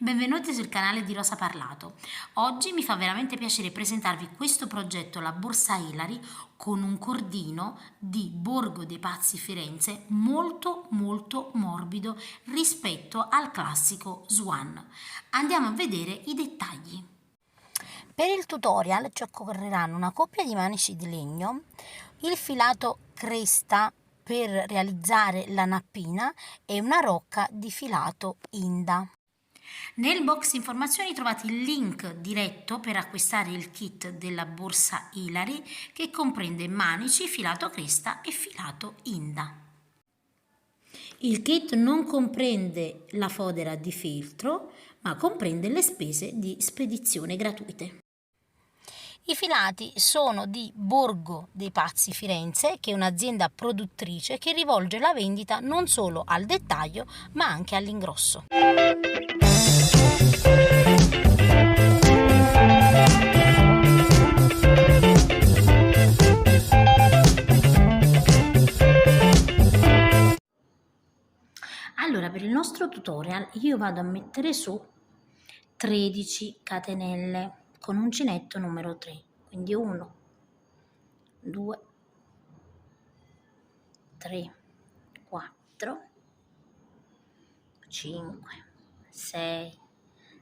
Benvenuti sul canale di Rosa Parlato. Oggi mi fa veramente piacere presentarvi questo progetto, la Borsa Ilari, con un cordino di Borgo dei Pazzi Firenze molto morbido rispetto al classico Swan. Andiamo a vedere i dettagli. Per il tutorial ci occorreranno una coppia di manici di legno, il filato cresta per realizzare la nappina e una rocca di filato Inda. Nel box informazioni trovate il link diretto per acquistare il kit della borsa Ilari che comprende manici, filato cresta e filato Inda. Il kit non comprende la fodera di feltro, ma comprende le spese di spedizione gratuite. I filati sono di Borgo dei Pazzi Firenze, che è un'azienda produttrice che rivolge la vendita non solo al dettaglio ma anche all'ingrosso. Allora, per il nostro tutorial io vado a mettere su 13 catenelle con uncinetto numero 3, quindi 1, 2, 3, 4, 5, 6,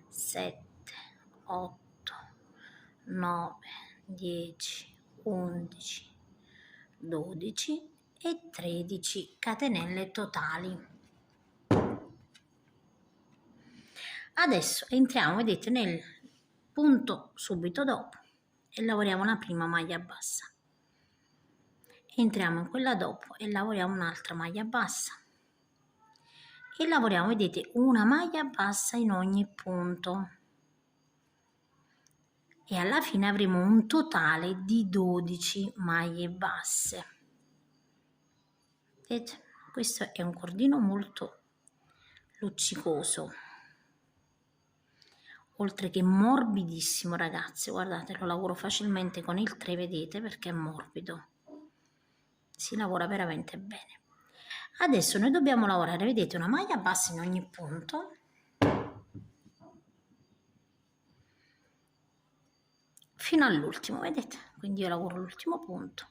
7, 8, 9, 10, 11, 12 e 13 catenelle totali. Adesso entriamo, vedete, nel punto subito dopo e lavoriamo la prima maglia bassa. Entriamo in quella dopo e lavoriamo un'altra maglia bassa. E lavoriamo, vedete, una maglia bassa in ogni punto. E alla fine avremo un totale di 12 maglie basse. Vedete? Questo è un cordino molto luccicoso. Oltre che morbidissimo, ragazzi, guardate, lo lavoro facilmente con il 3, vedete, perché è morbido, si lavora veramente bene. Adesso noi dobbiamo lavorare, vedete, una maglia bassa in ogni punto, fino all'ultimo, vedete, quindi io lavoro l'ultimo punto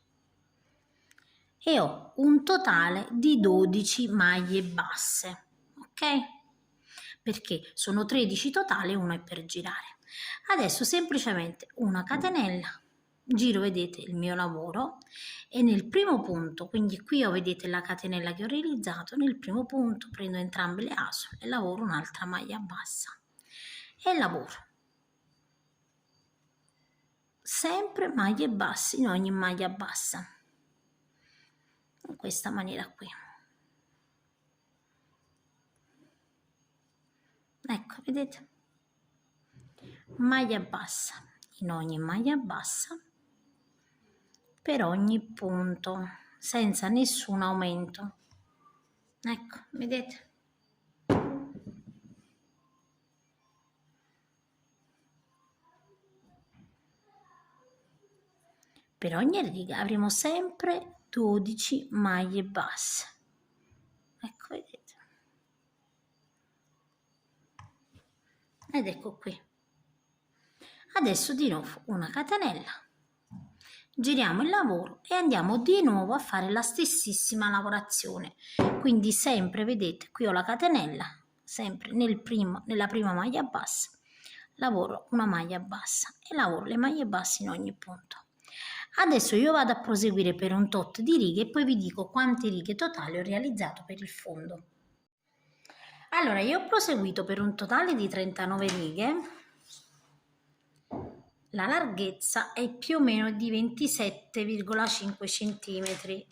e ho un totale di 12 maglie basse, ok? Perché sono 13 totali, uno è per girare. Adesso semplicemente una catenella, giro, vedete, il mio lavoro e nel primo punto, quindi qui ho, vedete, la catenella che ho realizzato, nel primo punto prendo entrambe le asole e lavoro un'altra maglia bassa e lavoro sempre maglie basse in ogni maglia bassa, in questa maniera qui. Ecco, vedete, maglia bassa in ogni maglia bassa per ogni punto senza nessun aumento. Ecco, vedete, per ogni riga avremo sempre 12 maglie basse. Ecco, vedete, ed ecco qui. Adesso di nuovo una catenella, giriamo il lavoro e andiamo di nuovo a fare la stessissima lavorazione, quindi sempre, vedete, qui ho la catenella, sempre nella prima maglia bassa lavoro una maglia bassa e lavoro le maglie basse in ogni punto. Adesso io vado a proseguire per un tot di righe e poi vi dico quante righe totali ho realizzato per il fondo. Allora, io ho proseguito per un totale di 39 righe. La larghezza è più o meno di 27,5 cm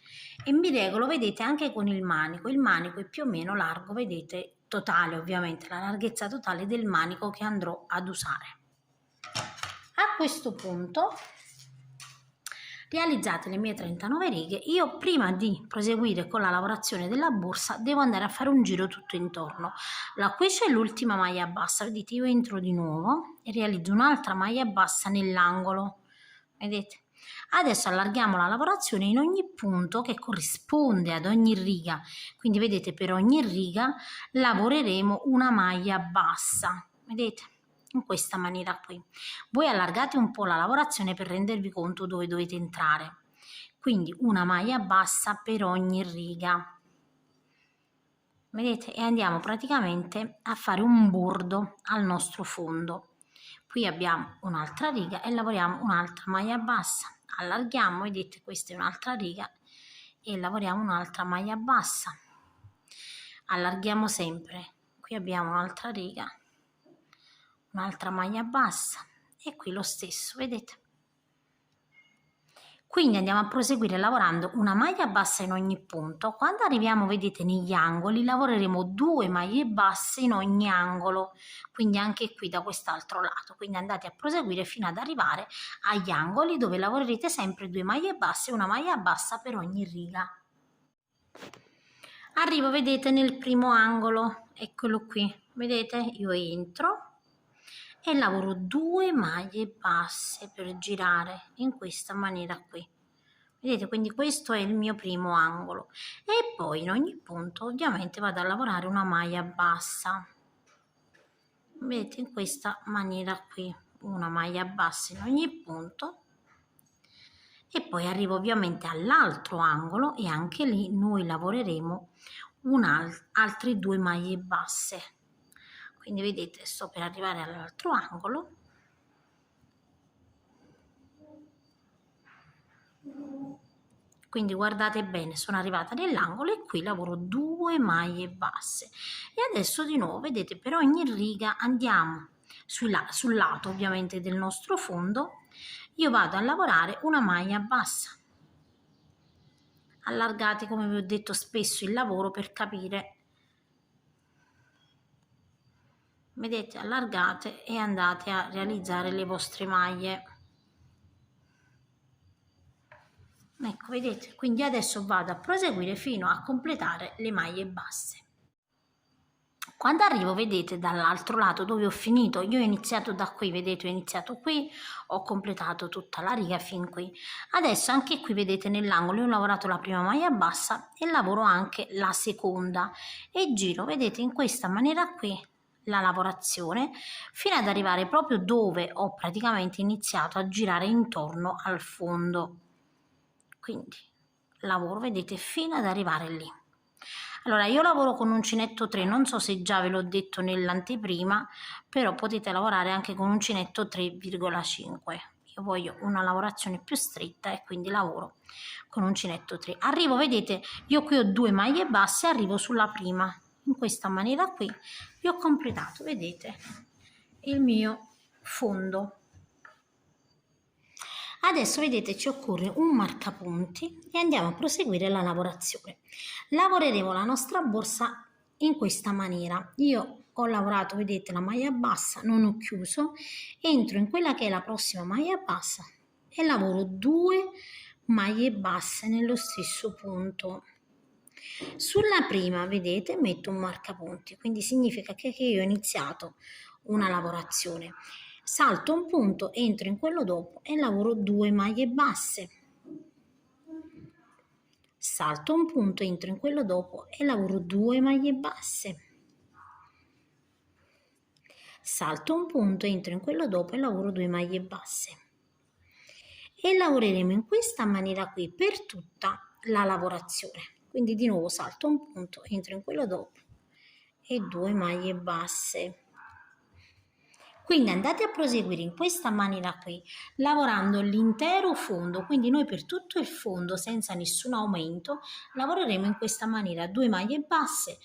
e mi regolo, vedete, anche con il manico è più o meno largo, vedete, totale, ovviamente la larghezza totale del manico che andrò ad usare. A questo punto, realizzate le mie 39 righe, io prima di proseguire con la lavorazione della borsa devo andare a fare un giro tutto intorno. Là qui c'è l'ultima maglia bassa, vedete, io entro di nuovo e realizzo un'altra maglia bassa nell'angolo, vedete. Adesso allarghiamo la lavorazione in ogni punto che corrisponde ad ogni riga, quindi vedete, per ogni riga lavoreremo una maglia bassa, vedete, in questa maniera qui. Voi allargate un po' la lavorazione per rendervi conto dove dovete entrare, quindi una maglia bassa per ogni riga, vedete, e andiamo praticamente a fare un bordo al nostro fondo. Qui abbiamo un'altra riga e lavoriamo un'altra maglia bassa, allarghiamo, vedete, questa è un'altra riga e lavoriamo un'altra maglia bassa, allarghiamo sempre, qui abbiamo un'altra riga, un'altra maglia bassa e qui lo stesso, vedete. Quindi andiamo a proseguire lavorando una maglia bassa in ogni punto. Quando arriviamo, vedete, negli angoli, lavoreremo 2 maglie basse in ogni angolo, quindi anche qui da quest'altro lato. Quindi andate a proseguire fino ad arrivare agli angoli dove lavorerete sempre 2 maglie basse e una maglia bassa per ogni riga. Arrivo, vedete, nel primo angolo, eccolo qui, vedete, io entro e lavoro 2 maglie basse per girare in questa maniera qui, vedete, quindi questo è il mio primo angolo e poi in ogni punto ovviamente vado a lavorare una maglia bassa, vedete, in questa maniera qui, una maglia bassa in ogni punto e poi arrivo ovviamente all'altro angolo e anche lì noi lavoreremo altre 2 maglie basse. Quindi vedete, sto per arrivare all'altro angolo quindi guardate bene, sono arrivata nell'angolo e qui lavoro 2 maglie basse e adesso di nuovo, vedete, per ogni riga andiamo sul lato ovviamente del nostro fondo, io vado a lavorare una maglia bassa. Allargate, come vi ho detto, spesso il lavoro per capire. Vedete, allargate e andate a realizzare le vostre maglie. Ecco, vedete, quindi adesso vado a proseguire fino a completare le maglie basse. Quando arrivo, vedete, dall'altro lato dove ho finito, io ho iniziato da qui, vedete, ho iniziato qui, ho completato tutta la riga fin qui. Adesso anche qui, vedete, nell'angolo io ho lavorato la prima maglia bassa e lavoro anche la seconda e giro, vedete, in questa maniera qui la lavorazione fino ad arrivare proprio dove ho praticamente iniziato a girare intorno al fondo. Quindi lavoro, vedete, fino ad arrivare lì. Allora io lavoro con uncinetto 3, non so se già ve l'ho detto nell'anteprima, però potete lavorare anche con uncinetto 3,5. Io voglio una lavorazione più stretta e quindi lavoro con uncinetto 3. Arrivo, vedete, io qui ho 2 maglie basse, arrivo sulla prima. In questa maniera qui vi ho completato, vedete, il mio fondo. Adesso vedete ci occorre un marcapunti e andiamo a proseguire la lavorazione. Lavoreremo la nostra borsa in questa maniera. Io ho lavorato, vedete, la maglia bassa, non ho chiuso, entro in quella che è la prossima maglia bassa e lavoro 2 maglie basse nello stesso punto. Sulla prima, vedete, metto un marcapunti, quindi significa che io ho iniziato una lavorazione. Salto un punto, entro in quello dopo e lavoro 2 maglie basse. Salto un punto, entro in quello dopo e lavoro 2 maglie basse. Salto un punto, entro in quello dopo e lavoro 2 maglie basse. E lavoreremo in questa maniera qui per tutta la lavorazione. Quindi di nuovo salto un punto, entro in quello dopo e 2 maglie basse. Quindi andate a proseguire in questa maniera qui, lavorando l'intero fondo, quindi noi per tutto il fondo senza nessun aumento lavoreremo in questa maniera, 2 maglie basse,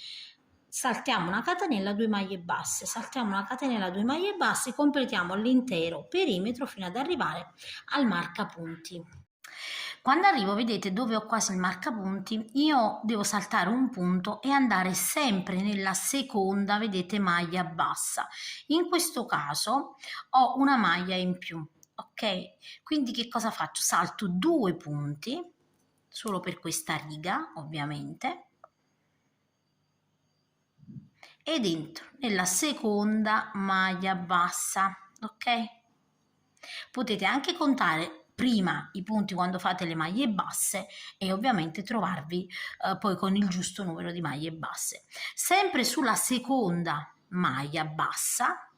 saltiamo una catenella, 2 maglie basse, saltiamo una catenella, 2 maglie basse, completiamo l'intero perimetro fino ad arrivare al marcapunti. Quando arrivo, vedete, dove ho quasi il marcapunti, io devo saltare un punto e andare sempre nella seconda, vedete, maglia bassa. In questo caso ho una maglia in più, ok? Quindi che cosa faccio? Salto 2 punti, solo per questa riga, ovviamente, ed entro nella seconda maglia bassa, ok? Potete anche contare prima i punti quando fate le maglie basse e ovviamente trovarvi poi con il giusto numero di maglie basse. Sempre sulla seconda maglia bassa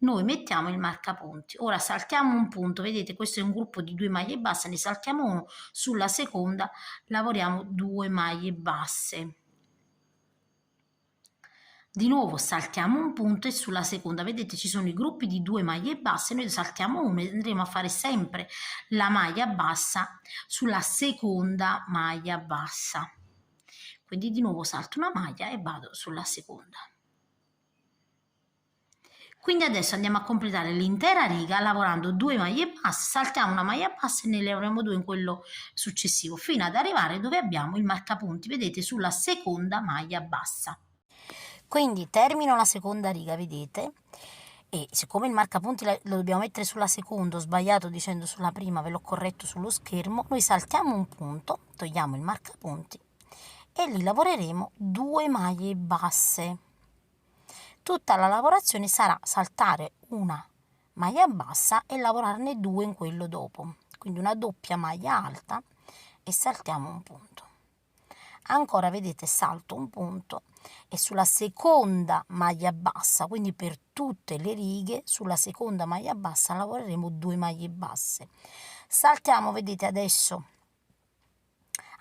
noi mettiamo il marcapunti. Ora saltiamo un punto, vedete questo è un gruppo di 2 maglie basse, ne saltiamo uno, sulla seconda lavoriamo 2 maglie basse. Di nuovo saltiamo un punto e sulla seconda, vedete ci sono i gruppi di 2 maglie basse, noi saltiamo uno e andremo a fare sempre la maglia bassa sulla seconda maglia bassa. Quindi di nuovo salto una maglia e vado sulla seconda. Quindi adesso andiamo a completare l'intera riga lavorando 2 maglie basse, saltiamo una maglia bassa e ne lavoriamo 2 in quello successivo, fino ad arrivare dove abbiamo il marcapunti, vedete, sulla seconda maglia bassa. Quindi termino la seconda riga, vedete? E siccome il marcapunti lo dobbiamo mettere sulla seconda, ho sbagliato dicendo sulla prima, ve l'ho corretto sullo schermo, noi saltiamo un punto, togliamo il marcapunti e lì lavoreremo 2 maglie basse. Tutta la lavorazione sarà saltare una maglia bassa e lavorarne 2 in quello dopo, quindi una doppia maglia alta e saltiamo un punto. Ancora vedete salto un punto e sulla seconda maglia bassa, quindi per tutte le righe sulla seconda maglia bassa lavoreremo 2 maglie basse. Saltiamo, vedete adesso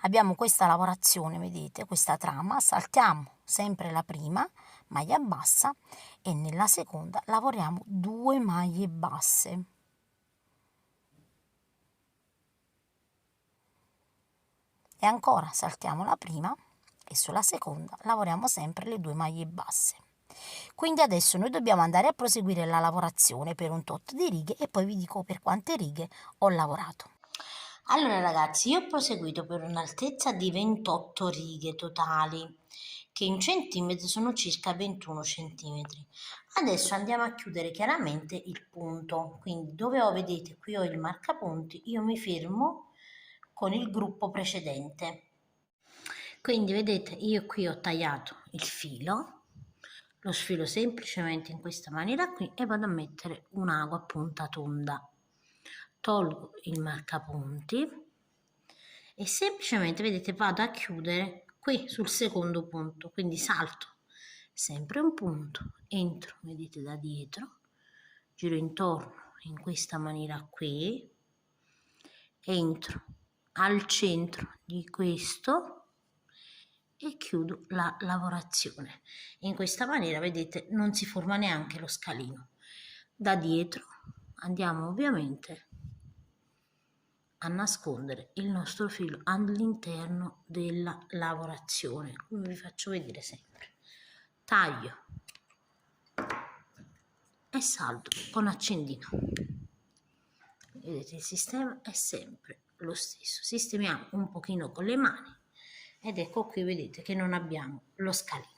abbiamo questa lavorazione, vedete questa trama, saltiamo sempre la prima maglia bassa e nella seconda lavoriamo 2 maglie basse. E ancora saltiamo la prima e sulla seconda lavoriamo sempre le 2 maglie basse. Quindi adesso noi dobbiamo andare a proseguire la lavorazione per un tot di righe e poi vi dico per quante righe ho lavorato. Allora ragazzi, io ho proseguito per un'altezza di 28 righe totali, che in centimetri sono circa 21 centimetri. Adesso andiamo a chiudere chiaramente il punto, quindi dove ho, vedete, qui ho il marcapunti, io mi fermo con il gruppo precedente. Quindi vedete io qui ho tagliato il filo, lo sfilo semplicemente in questa maniera qui e vado a mettere un'ago a punta tonda. Tolgo il marcapunti e semplicemente vedete vado a chiudere qui sul secondo punto, quindi salto sempre un punto, entro, vedete da dietro, giro intorno in questa maniera qui, entro al centro di questo e chiudo la lavorazione. In questa maniera vedete non si forma neanche lo scalino. Da dietro andiamo ovviamente a nascondere il nostro filo all'interno della lavorazione, come vi faccio vedere sempre. Taglio e saldo con accendino. Vedete il sistema è sempre lo stesso, sistemiamo un pochino con le mani ed ecco qui vedete che non abbiamo lo scalino.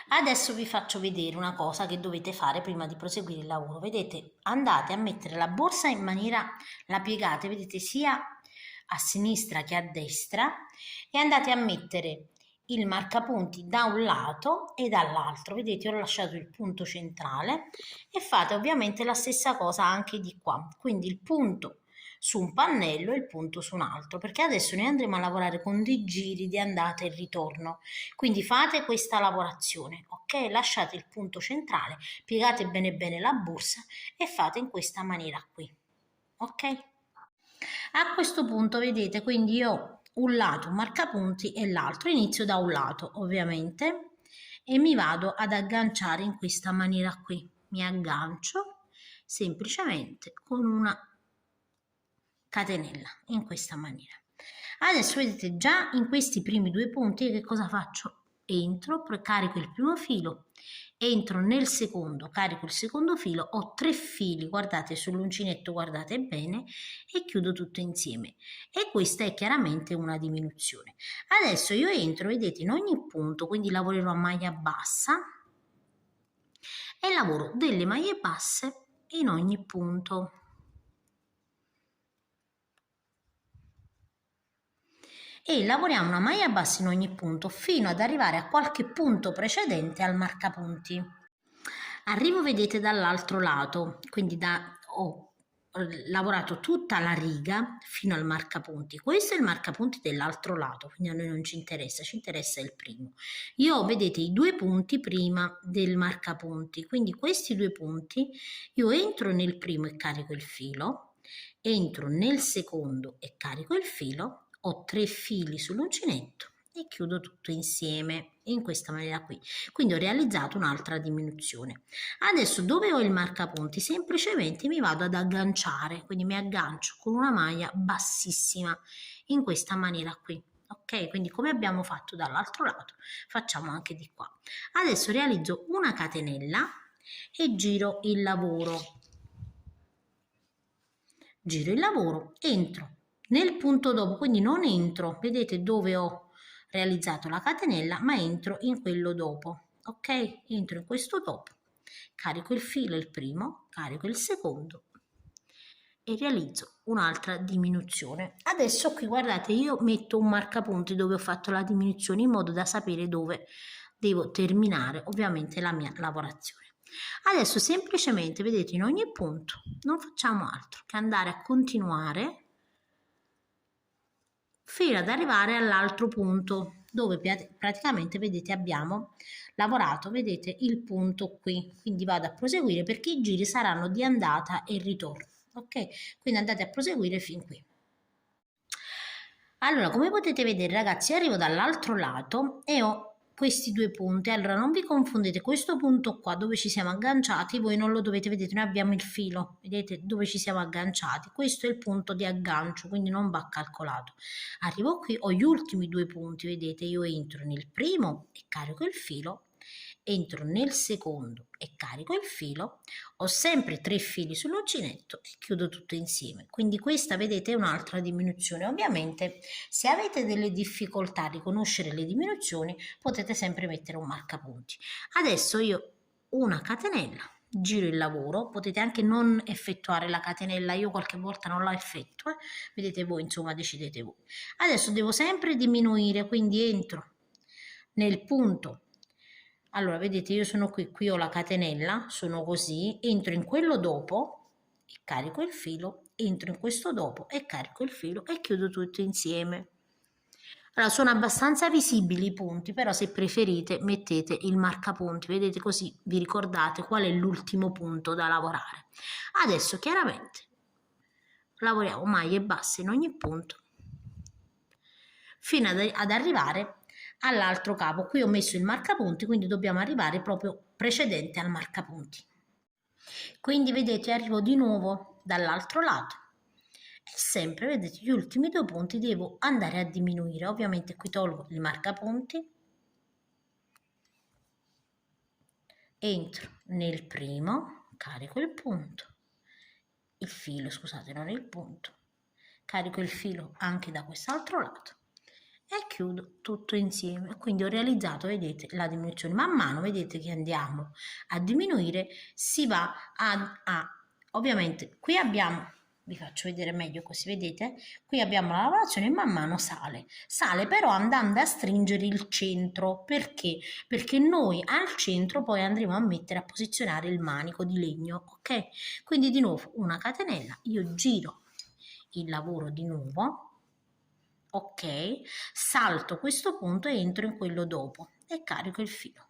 Adesso vi faccio vedere una cosa che dovete fare prima di proseguire il lavoro. Vedete, andate a mettere la borsa in maniera, la piegate, vedete, sia a sinistra che a destra e andate a mettere il marcapunti da un lato e dall'altro. Vedete, ho lasciato il punto centrale e fate ovviamente la stessa cosa anche di qua. Quindi il punto su un pannello e il punto su un altro, perché adesso noi andremo a lavorare con dei giri di andata e ritorno, quindi fate questa lavorazione, ok? Lasciate il punto centrale, piegate bene bene la borsa e fate in questa maniera qui, ok? A questo punto vedete, quindi io ho un lato un marcapunti e l'altro, inizio da un lato ovviamente e mi vado ad agganciare in questa maniera qui, mi aggancio semplicemente con una catenella in questa maniera. Adesso vedete già in questi primi 2 punti che cosa faccio? Entro, carico il primo filo, entro nel secondo, carico il secondo filo, ho 3 fili, guardate sull'uncinetto, guardate bene e chiudo tutto insieme e questa è chiaramente una diminuzione. Adesso io entro, vedete, in ogni punto, quindi lavorerò a maglia bassa e lavoro delle maglie basse in ogni punto. E lavoriamo una maglia bassa in ogni punto fino ad arrivare a qualche punto precedente al marcapunti. Arrivo, vedete, dall'altro lato, quindi ho lavorato tutta la riga fino al marcapunti. Questo è il marcapunti dell'altro lato, quindi a noi non ci interessa il primo. Io ho, vedete, i 2 punti prima del marcapunti, quindi questi 2 punti io entro nel primo e carico il filo, entro nel secondo e carico il filo, ho 3 fili sull'uncinetto e chiudo tutto insieme in questa maniera qui. Quindi ho realizzato un'altra diminuzione. Adesso dove ho il marcapunti semplicemente mi vado ad agganciare, quindi mi aggancio con una maglia bassissima in questa maniera qui. Ok, quindi come abbiamo fatto dall'altro lato facciamo anche di qua. Adesso realizzo una catenella e giro il lavoro, entro nel punto dopo, quindi non entro, vedete dove ho realizzato la catenella, ma entro in quello dopo. Ok, entro in questo dopo, carico il filo il primo, carico il secondo e realizzo un'altra diminuzione. Adesso qui guardate, io metto un marcapunti dove ho fatto la diminuzione in modo da sapere dove devo terminare ovviamente la mia lavorazione. Adesso semplicemente, vedete, in ogni punto non facciamo altro che andare a continuare fino ad arrivare all'altro punto dove praticamente, vedete, abbiamo lavorato, vedete, il punto qui. Quindi vado a proseguire perché i giri saranno di andata e ritorno. Ok, quindi andate a proseguire fin qui. Allora, come potete vedere, ragazzi, arrivo dall'altro lato e ho questi 2 punti. Allora, non vi confondete, questo punto qua dove ci siamo agganciati, voi non lo dovete vedere, noi abbiamo il filo, vedete dove ci siamo agganciati. Questo è il punto di aggancio, quindi non va calcolato. Arrivo qui, ho gli ultimi 2 punti, vedete, io entro nel primo e carico il filo, entro nel secondo e carico il filo, ho sempre 3 fili sull'uncinetto e chiudo tutto insieme. Quindi questa, vedete, è un'altra diminuzione. Ovviamente se avete delle difficoltà a riconoscere le diminuzioni potete sempre mettere un marcapunti. Adesso io una catenella, giro il lavoro, potete anche non effettuare la catenella, io qualche volta non la effettuo, vedete voi, insomma decidete voi. Adesso devo sempre diminuire, quindi entro nel punto. Allora, vedete, io sono qui ho la catenella, sono così, entro in quello dopo e carico il filo, entro in questo dopo e carico il filo e chiudo tutto insieme. Allora, sono abbastanza visibili i punti, però se preferite mettete il marcapunti, vedete, così vi ricordate qual è l'ultimo punto da lavorare. Adesso chiaramente lavoriamo maglie basse in ogni punto fino ad arrivare all'altro capo. Qui ho messo il marcapunti, quindi dobbiamo arrivare proprio precedente al marcapunti. Quindi vedete, arrivo di nuovo dall'altro lato e sempre, vedete, gli ultimi 2 punti devo andare a diminuire. Ovviamente qui tolgo il marcapunti, entro nel primo, carico il punto, il filo, scusate, non il punto, carico il filo anche da quest'altro lato e chiudo tutto insieme. Quindi ho realizzato, vedete, la diminuzione. Man mano, vedete che andiamo a diminuire, si va ovviamente qui abbiamo, vi faccio vedere meglio così, vedete, qui abbiamo la lavorazione e man mano sale però andando a stringere il centro. Perché? Perché noi al centro poi andremo a mettere a posizionare il manico di legno. Ok, quindi di nuovo una catenella, io giro il lavoro di nuovo, ok, salto questo punto e entro in quello dopo e carico il filo,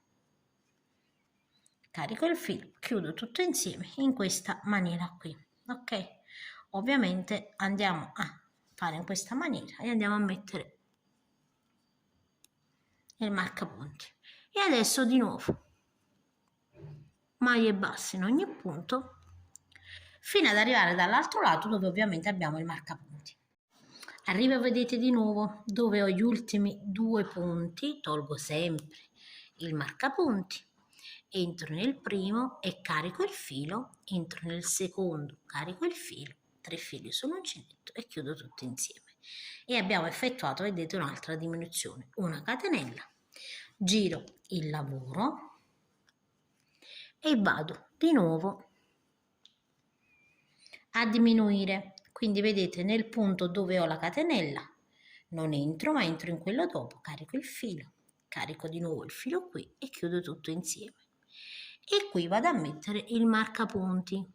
chiudo tutto insieme in questa maniera qui. Ok, ovviamente andiamo a fare in questa maniera e andiamo a mettere il marcapunti e adesso di nuovo maglie basse in ogni punto fino ad arrivare dall'altro lato dove ovviamente abbiamo il marcapunti. Arrivo, vedete, di nuovo dove ho gli ultimi 2 punti, tolgo sempre il marcapunti, entro nel primo e carico il filo, entro nel secondo, carico il filo, 3 fili sull'uncinetto e chiudo tutto insieme. E abbiamo effettuato, vedete, un'altra diminuzione, una catenella, giro il lavoro e vado di nuovo a diminuire. Quindi vedete, nel punto dove ho la catenella non entro, ma entro in quello dopo, carico il filo, carico di nuovo il filo qui e chiudo tutto insieme. E qui vado a mettere il marcapunti.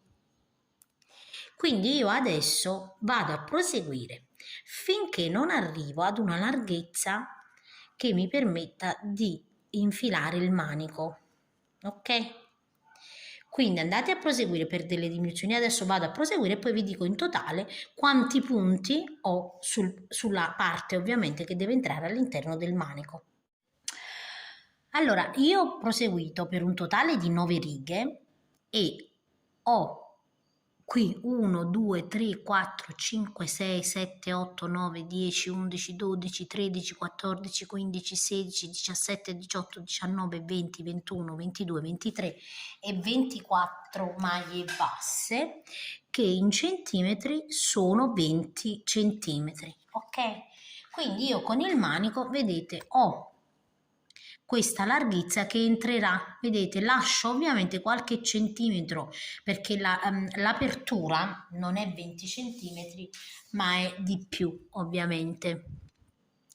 Quindi io adesso vado a proseguire finché non arrivo ad una larghezza che mi permetta di infilare il manico, ok? Quindi andate a proseguire per delle diminuzioni, adesso vado a proseguire e poi vi dico in totale quanti punti ho sulla parte ovviamente che deve entrare all'interno del manico. Allora, io ho proseguito per un totale di 9 righe e ho qui 1, 2, 3, 4, 5, 6, 7, 8, 9, 10, 11, 12, 13, 14, 15, 16, 17, 18, 19, 20, 21, 22, 23 e 24 maglie basse che in centimetri sono 20 centimetri, ok? Quindi io con il manico, vedete, ho questa larghezza che entrerà, vedete, lascio ovviamente qualche centimetro perché l'apertura non è 20 centimetri ma è di più ovviamente.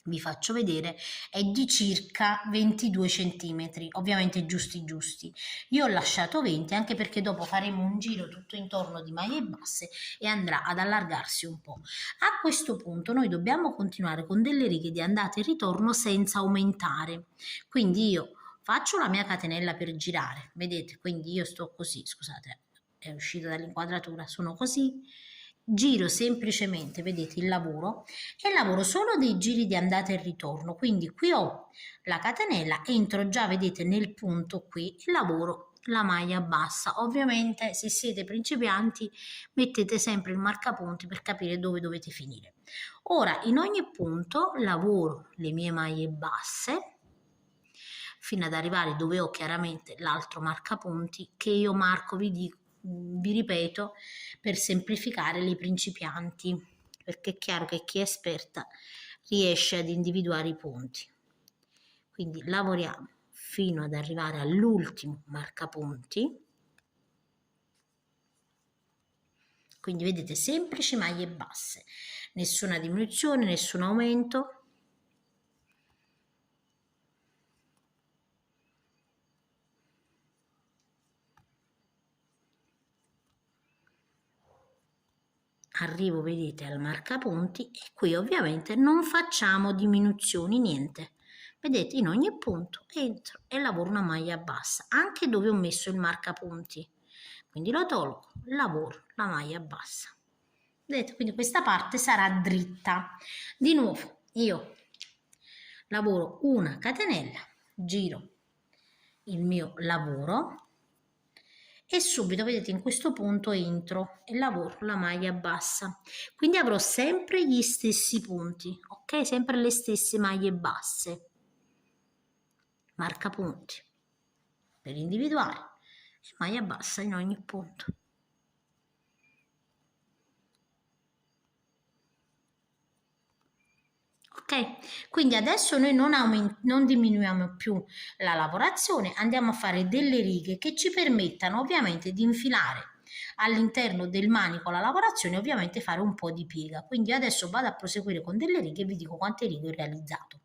Vi faccio vedere, è di circa 22 centimetri, ovviamente giusti giusti. Io ho lasciato 20 anche perché dopo faremo un giro tutto intorno di maglie basse e andrà ad allargarsi un po'. A questo punto noi dobbiamo continuare con delle righe di andata e ritorno senza aumentare. Quindi io faccio la mia catenella per girare, vedete? Quindi io sto così, scusate, è uscita dall'inquadratura, sono così, giro semplicemente, vedete, il lavoro e lavoro solo dei giri di andata e ritorno. Quindi qui ho la catenella, entro già, vedete, nel punto qui e lavoro la maglia bassa. Ovviamente se siete principianti mettete sempre il marcapunti per capire dove dovete finire. Ora in ogni punto lavoro le mie maglie basse fino ad arrivare dove ho chiaramente l'altro marcapunti che io marco, vi ripeto, per semplificare le principianti, perché è chiaro che chi è esperta riesce ad individuare i punti. Quindi lavoriamo fino ad arrivare all'ultimo marcapunti. Quindi vedete, semplici maglie basse, nessuna diminuzione, nessun aumento. Arrivo, vedete, al marcapunti e qui ovviamente non facciamo diminuzioni, niente. Vedete, in ogni punto entro e lavoro una maglia bassa, anche dove ho messo il marcapunti. Quindi lo tolgo, lavoro la maglia bassa. Vedete, quindi questa parte sarà dritta. Di nuovo, io lavoro una catenella, giro il mio lavoro e subito, vedete, in questo punto entro e lavoro la maglia bassa. Quindi avrò sempre gli stessi punti, ok? Sempre le stesse maglie basse. Marcapunti per individuare e maglia bassa in ogni punto. Ok, quindi adesso noi non diminuiamo più la lavorazione, andiamo a fare delle righe che ci permettano ovviamente di infilare all'interno del manico la lavorazione e ovviamente fare un po' di piega. Quindi adesso vado a proseguire con delle righe e vi dico quante righe ho realizzato.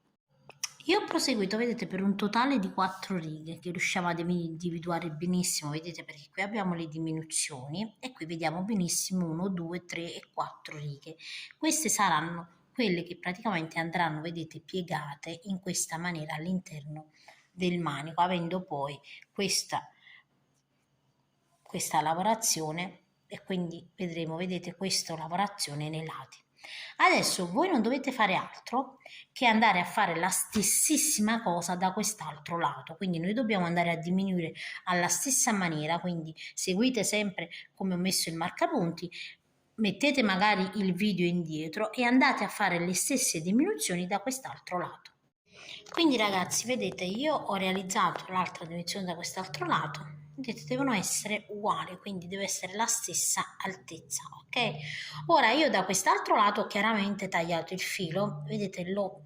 Io ho proseguito, vedete, per un totale di 4 righe che riusciamo ad individuare benissimo, vedete, perché qui abbiamo le diminuzioni e qui vediamo benissimo 1, 2, 3 e 4 righe. Queste saranno quelle che praticamente andranno, vedete, piegate in questa maniera all'interno del manico, avendo poi questa lavorazione e quindi vedremo, vedete, questa lavorazione nei lati. Adesso voi non dovete fare altro che andare a fare la stessissima cosa da quest'altro lato, quindi noi dobbiamo andare a diminuire alla stessa maniera, quindi seguite sempre come ho messo il marcapunti, mettete magari il video indietro e andate a fare le stesse diminuzioni da quest'altro lato. Quindi ragazzi, vedete, io ho realizzato l'altra diminuzione da quest'altro lato, vedete, devono essere uguali, quindi deve essere la stessa altezza, ok? Ora io da quest'altro lato ho chiaramente tagliato il filo, vedete, l'ho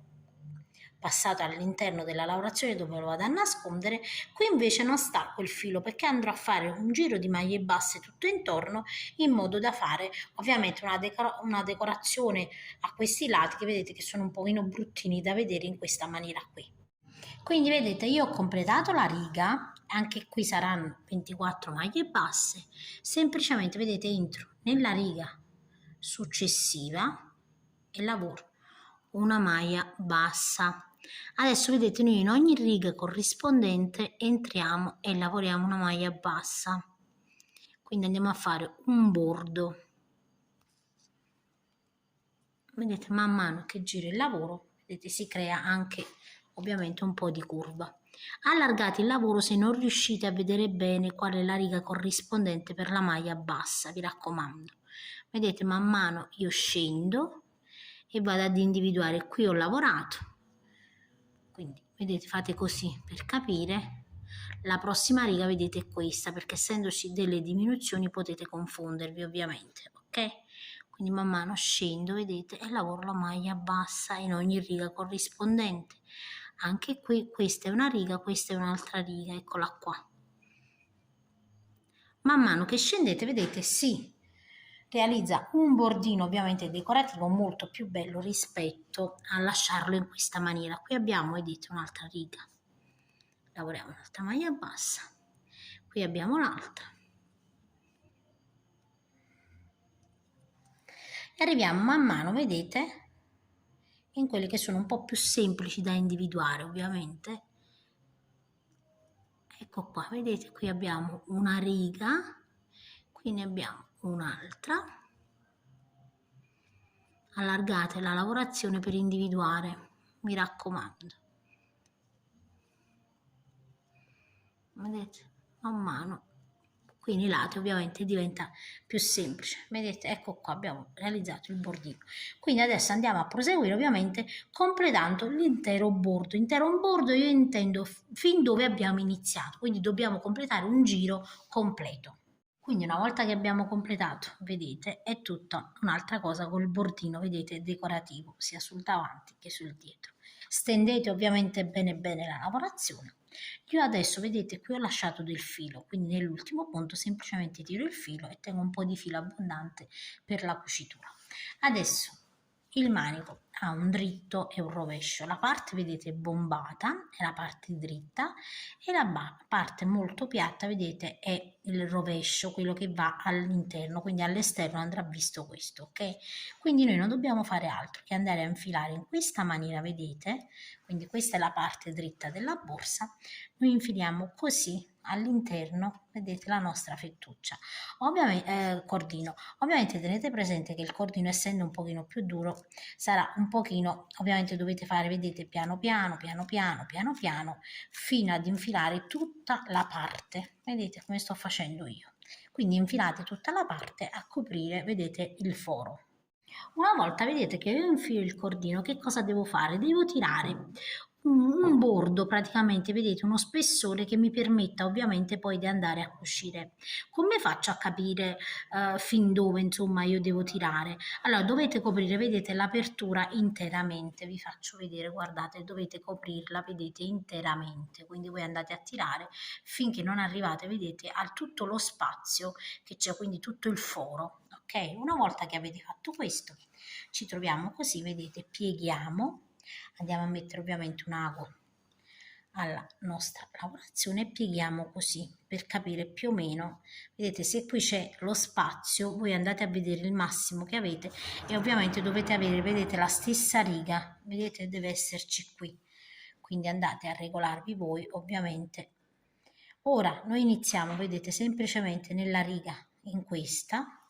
passato all'interno della lavorazione dove lo vado a nascondere. Qui invece non stacco il filo perché andrò a fare un giro di maglie basse tutto intorno in modo da fare ovviamente una decorazione a questi lati che vedete che sono un pochino bruttini da vedere in questa maniera qui. Quindi vedete, io ho completato la riga, anche qui saranno 24 maglie basse, semplicemente vedete entro nella riga successiva e lavoro una maglia bassa. Adesso vedete, noi in ogni riga corrispondente entriamo e lavoriamo una maglia bassa, quindi andiamo a fare un bordo. Vedete, man mano che giro il lavoro, vedete, si crea anche ovviamente un po' di curva. Allargate il lavoro se non riuscite a vedere bene qual è la riga corrispondente per la maglia bassa, vi raccomando. Vedete, man mano io scendo e vado ad individuare. Qui ho lavorato, quindi vedete, fate così per capire. La prossima riga, vedete, è questa, perché essendoci delle diminuzioni potete confondervi ovviamente, ok? Quindi man mano scendo, vedete, e lavoro la maglia bassa in ogni riga corrispondente. Anche qui questa è una riga, questa è un'altra riga, eccola qua. Man mano che scendete, vedete, si realizza un bordino ovviamente decorativo molto più bello rispetto a lasciarlo in questa maniera. Qui abbiamo, vedete, un'altra riga. Lavoriamo un'altra maglia bassa. Qui abbiamo l'altra. E arriviamo man mano, vedete, in quelle che sono un po' più semplici da individuare ovviamente. Ecco qua, vedete, qui abbiamo una riga, qui ne abbiamo un'altra. Allargate la lavorazione per individuare, mi raccomando. Vedete, man mano. Qui nei lati ovviamente diventa più semplice. Vedete, ecco qua abbiamo realizzato il bordino. Quindi adesso andiamo a proseguire ovviamente completando l'intero bordo. Intero bordo io intendo fin dove abbiamo iniziato, quindi dobbiamo completare un giro completo. Quindi una volta che abbiamo completato, vedete, è tutta un'altra cosa col bordino, vedete, decorativo, sia sul davanti che sul dietro. Stendete ovviamente bene bene la lavorazione. Io adesso, vedete, qui ho lasciato del filo, quindi nell'ultimo punto semplicemente tiro il filo e tengo un po' di filo abbondante per la cucitura. Adesso il manico ha un dritto e un rovescio, la parte vedete bombata è la parte dritta e la parte molto piatta vedete è il rovescio, quello che va all'interno, quindi all'esterno andrà visto questo, ok? Quindi noi non dobbiamo fare altro che andare a infilare in questa maniera, vedete? Quindi questa è la parte dritta della borsa, noi infiliamo così all'interno, vedete, la nostra fettuccia, ovviamente cordino. Ovviamente tenete presente che il cordino, essendo un pochino più duro, sarà un pochino, ovviamente dovete fare, vedete, piano piano fino ad infilare tutta la parte, vedete come sto facendo io. Quindi infilate tutta la parte a coprire, vedete, il foro. Una volta vedete che io infilo il cordino, che cosa devo fare? Devo tirare un bordo praticamente, vedete, uno spessore che mi permetta ovviamente poi di andare a cucire. Come faccio a capire fin dove insomma io devo tirare? Allora dovete coprire, vedete, l'apertura interamente, vi faccio vedere, guardate, dovete coprirla, vedete, interamente, quindi voi andate a tirare finché non arrivate, vedete, a tutto lo spazio che c'è, quindi tutto il foro. Ok, una volta che avete fatto questo, ci troviamo così, vedete, pieghiamo, andiamo a mettere ovviamente un ago alla nostra lavorazione e pieghiamo così per capire più o meno, vedete, se qui c'è lo spazio, voi andate a vedere il massimo che avete e ovviamente dovete avere, vedete, la stessa riga, vedete, deve esserci qui, quindi andate a regolarvi voi ovviamente. Ora noi iniziamo, vedete, semplicemente nella riga in questa,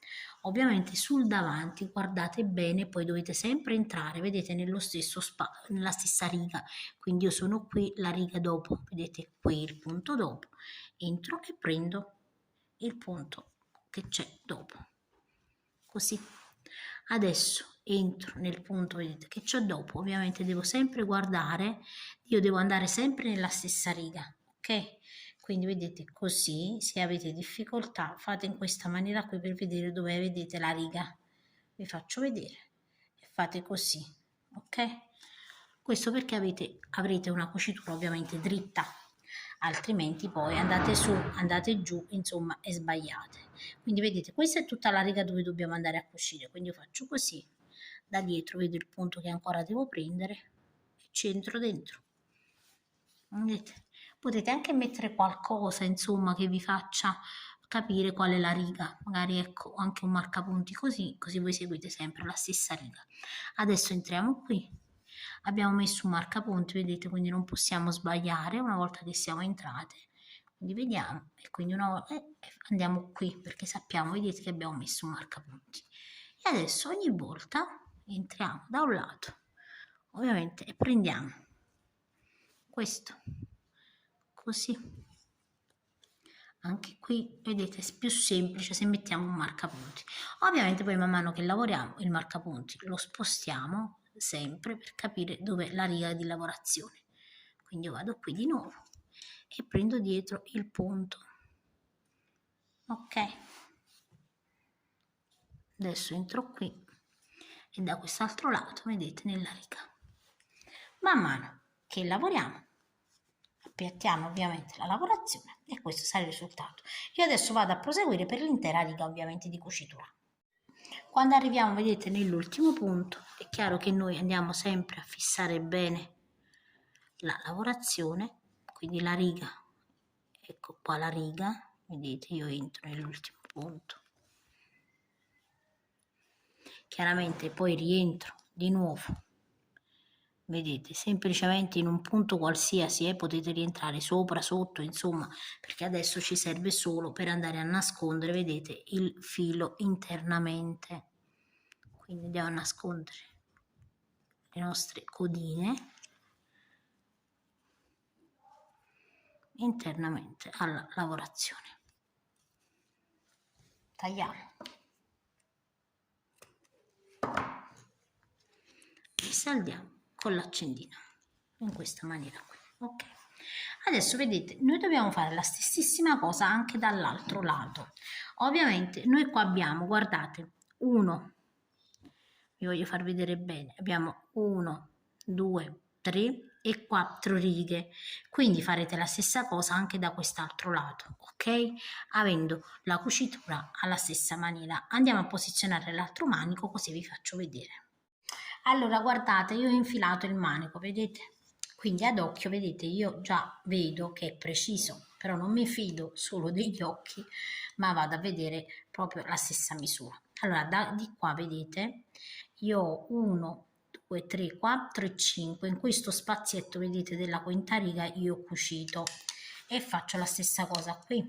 ovviamente sul davanti guardate bene, poi dovete sempre entrare, vedete, nello stesso nella stessa riga, quindi io sono qui, la riga dopo, vedete qui il punto dopo, entro e prendo il punto che c'è dopo, così. Adesso entro nel punto, vedete, che c'è dopo, ovviamente devo sempre guardare, io devo andare sempre nella stessa riga, ok? Quindi vedete così, se avete difficoltà fate in questa maniera qui per vedere dove vedete la riga, vi faccio vedere e fate così, ok? Questo perché avrete una cucitura ovviamente dritta, altrimenti poi andate su, andate giù, insomma, e sbagliate. Quindi vedete, questa è tutta la riga dove dobbiamo andare a cucire, quindi io faccio così, da dietro vedo il punto che ancora devo prendere e ci entro dentro. Vedete? Potete anche mettere qualcosa, insomma, che vi faccia capire qual è la riga, magari ecco anche un marcapunti così, così voi seguite sempre la stessa riga. Adesso entriamo qui, abbiamo messo un marcapunti, vedete, quindi non possiamo sbagliare una volta che siamo entrate, quindi vediamo e quindi andiamo qui perché sappiamo, vedete che abbiamo messo un marcapunti. E adesso ogni volta entriamo da un lato, ovviamente, e prendiamo questo, così. Anche qui vedete è più semplice se mettiamo un marcapunti. Ovviamente poi man mano che lavoriamo il marcapunti lo spostiamo sempre per capire dove è la riga di lavorazione. Quindi io vado qui di nuovo e prendo dietro il punto. Ok, adesso entro qui e da quest'altro lato vedete nella riga. Man mano che lavoriamo appiattiamo ovviamente la lavorazione e questo sarà il risultato. Io adesso vado a proseguire per l'intera riga ovviamente di cucitura. Quando arriviamo, vedete, nell'ultimo punto, è chiaro che noi andiamo sempre a fissare bene la lavorazione, quindi la riga, ecco qua la riga, vedete, io entro nell'ultimo punto. Chiaramente poi rientro di nuovo, vedete, semplicemente in un punto qualsiasi, potete rientrare sopra, sotto, insomma, perché adesso ci serve solo per andare a nascondere, vedete, il filo internamente. Quindi andiamo a nascondere le nostre codine internamente alla lavorazione. Tagliamo e saldiamo con l'accendino in questa maniera qui. Ok, adesso vedete noi dobbiamo fare la stessissima cosa anche dall'altro lato. Ovviamente noi qua abbiamo, guardate, vi voglio far vedere bene, abbiamo 1 2 3 e 4 righe, quindi farete la stessa cosa anche da quest'altro lato, ok, avendo la cucitura alla stessa maniera. Andiamo a posizionare l'altro manico così vi faccio vedere. Allora guardate, io ho infilato il manico, vedete, quindi ad occhio vedete io già vedo che è preciso, però non mi fido solo degli occhi ma vado a vedere proprio la stessa misura. Allora di qua vedete io ho 1 2 3 4 e 5, in questo spazietto vedete della quinta riga io ho cucito e faccio la stessa cosa qui,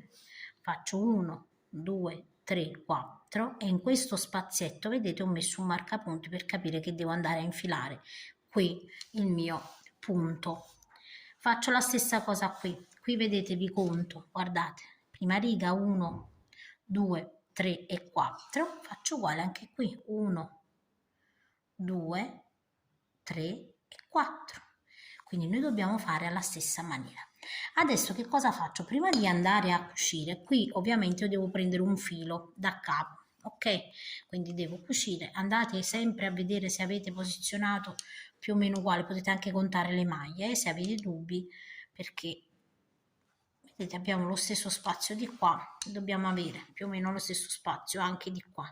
faccio 1 2 3 4 e in questo spazietto vedete ho messo un marcapunti per capire che devo andare a infilare qui il mio punto. Faccio la stessa cosa qui vedete vi conto, guardate, prima riga 1 2 3 e 4, faccio uguale anche qui 1 2 3 e 4, quindi noi dobbiamo fare alla stessa maniera. Adesso che cosa faccio? Prima di andare a cucire, qui ovviamente io devo prendere un filo da capo, ok? Quindi devo cucire, andate sempre a vedere se avete posizionato più o meno uguale, potete anche contare le maglie se avete dubbi, perché vedete abbiamo lo stesso spazio di qua, dobbiamo avere più o meno lo stesso spazio anche di qua,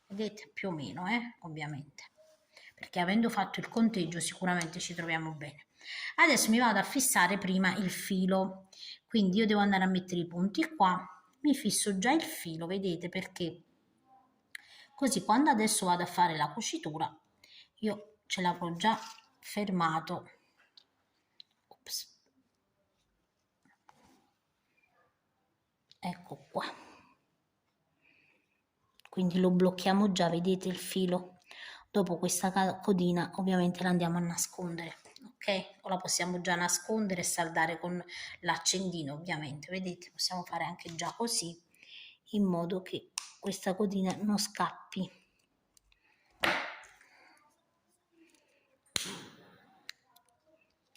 vedete più o meno, ovviamente, perché avendo fatto il conteggio sicuramente ci troviamo bene. Adesso mi vado a fissare prima il filo, quindi io devo andare a mettere i punti qua, mi fisso già il filo, vedete, perché così quando adesso vado a fare la cucitura io ce l'avrò già fermato. Ops. Ecco qua, quindi lo blocchiamo già, vedete il filo. Dopo questa codina ovviamente la andiamo a nascondere, ok? O la possiamo già nascondere e saldare con l'accendino, ovviamente, vedete, possiamo fare anche già così, in modo che questa codina non scappi.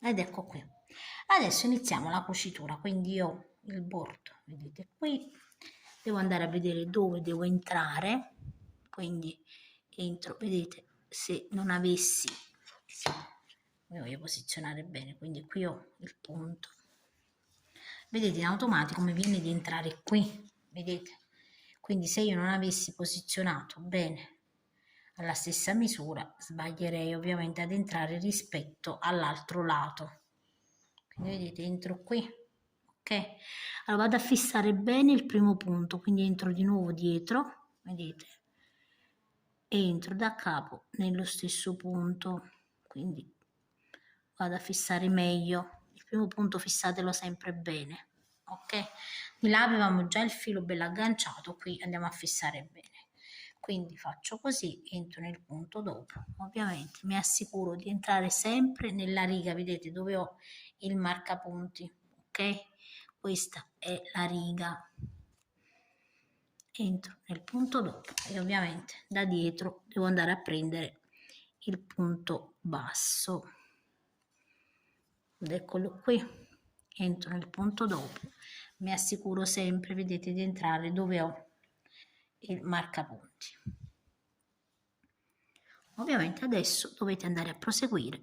Ed ecco qui. Adesso iniziamo la cucitura, quindi io il bordo, vedete qui, devo andare a vedere dove devo entrare, quindi entro, vedete, se non avessi, mi voglio posizionare bene, quindi qui ho il punto, vedete in automatico mi viene di entrare qui, vedete, quindi se io non avessi posizionato bene alla stessa misura sbaglierei ovviamente ad entrare rispetto all'altro lato, quindi vedete entro qui, ok? Allora vado a fissare bene il primo punto, quindi entro di nuovo dietro, vedete, entro da capo nello stesso punto, quindi vado a fissare meglio. Il primo punto fissatelo sempre bene, ok? Di là avevamo già il filo bello agganciato, qui andiamo a fissare bene. Quindi faccio così, entro nel punto dopo. Ovviamente mi assicuro di entrare sempre nella riga, vedete dove ho il marcapunti, ok? Questa è la riga. Entro nel punto dopo e ovviamente da dietro devo andare a prendere il punto basso. Ed eccolo qui, entro nel punto dopo, mi assicuro sempre, vedete, di entrare dove ho il marcapunti. Ovviamente adesso dovete andare a proseguire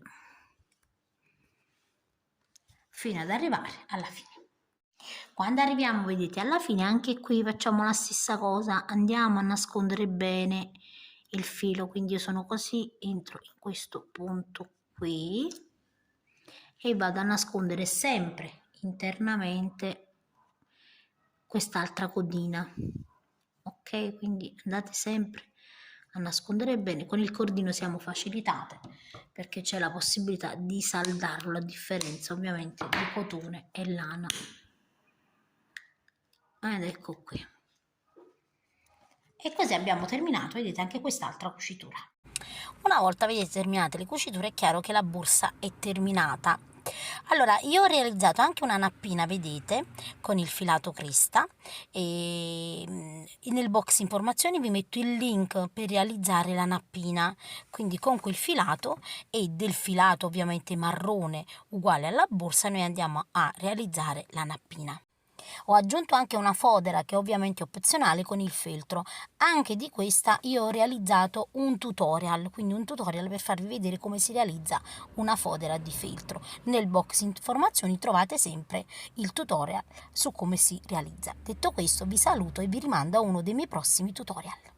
fino ad arrivare alla fine. Quando arriviamo, vedete, alla fine anche qui facciamo la stessa cosa, andiamo a nascondere bene il filo, quindi io sono così, entro in questo punto qui e vado a nascondere sempre internamente quest'altra codina, ok? Quindi andate sempre a nascondere bene. Con il cordino siamo facilitate perché c'è la possibilità di saldarlo, la differenza ovviamente di cotone e lana. Ed ecco qui. E così abbiamo terminato, vedete, anche quest'altra cucitura. Una volta vedete terminate le cuciture è chiaro che la borsa è terminata. Allora, io ho realizzato anche una nappina, vedete, con il filato cresta, e nel box informazioni vi metto il link per realizzare la nappina, quindi con quel filato e del filato ovviamente marrone uguale alla borsa noi andiamo a realizzare la nappina. Ho aggiunto anche una fodera che è ovviamente opzionale con il feltro. Anche di questa io ho realizzato un tutorial, quindi un tutorial per farvi vedere come si realizza una fodera di feltro. Nel box informazioni trovate sempre il tutorial su come si realizza. Detto questo vi saluto e vi rimando a uno dei miei prossimi tutorial.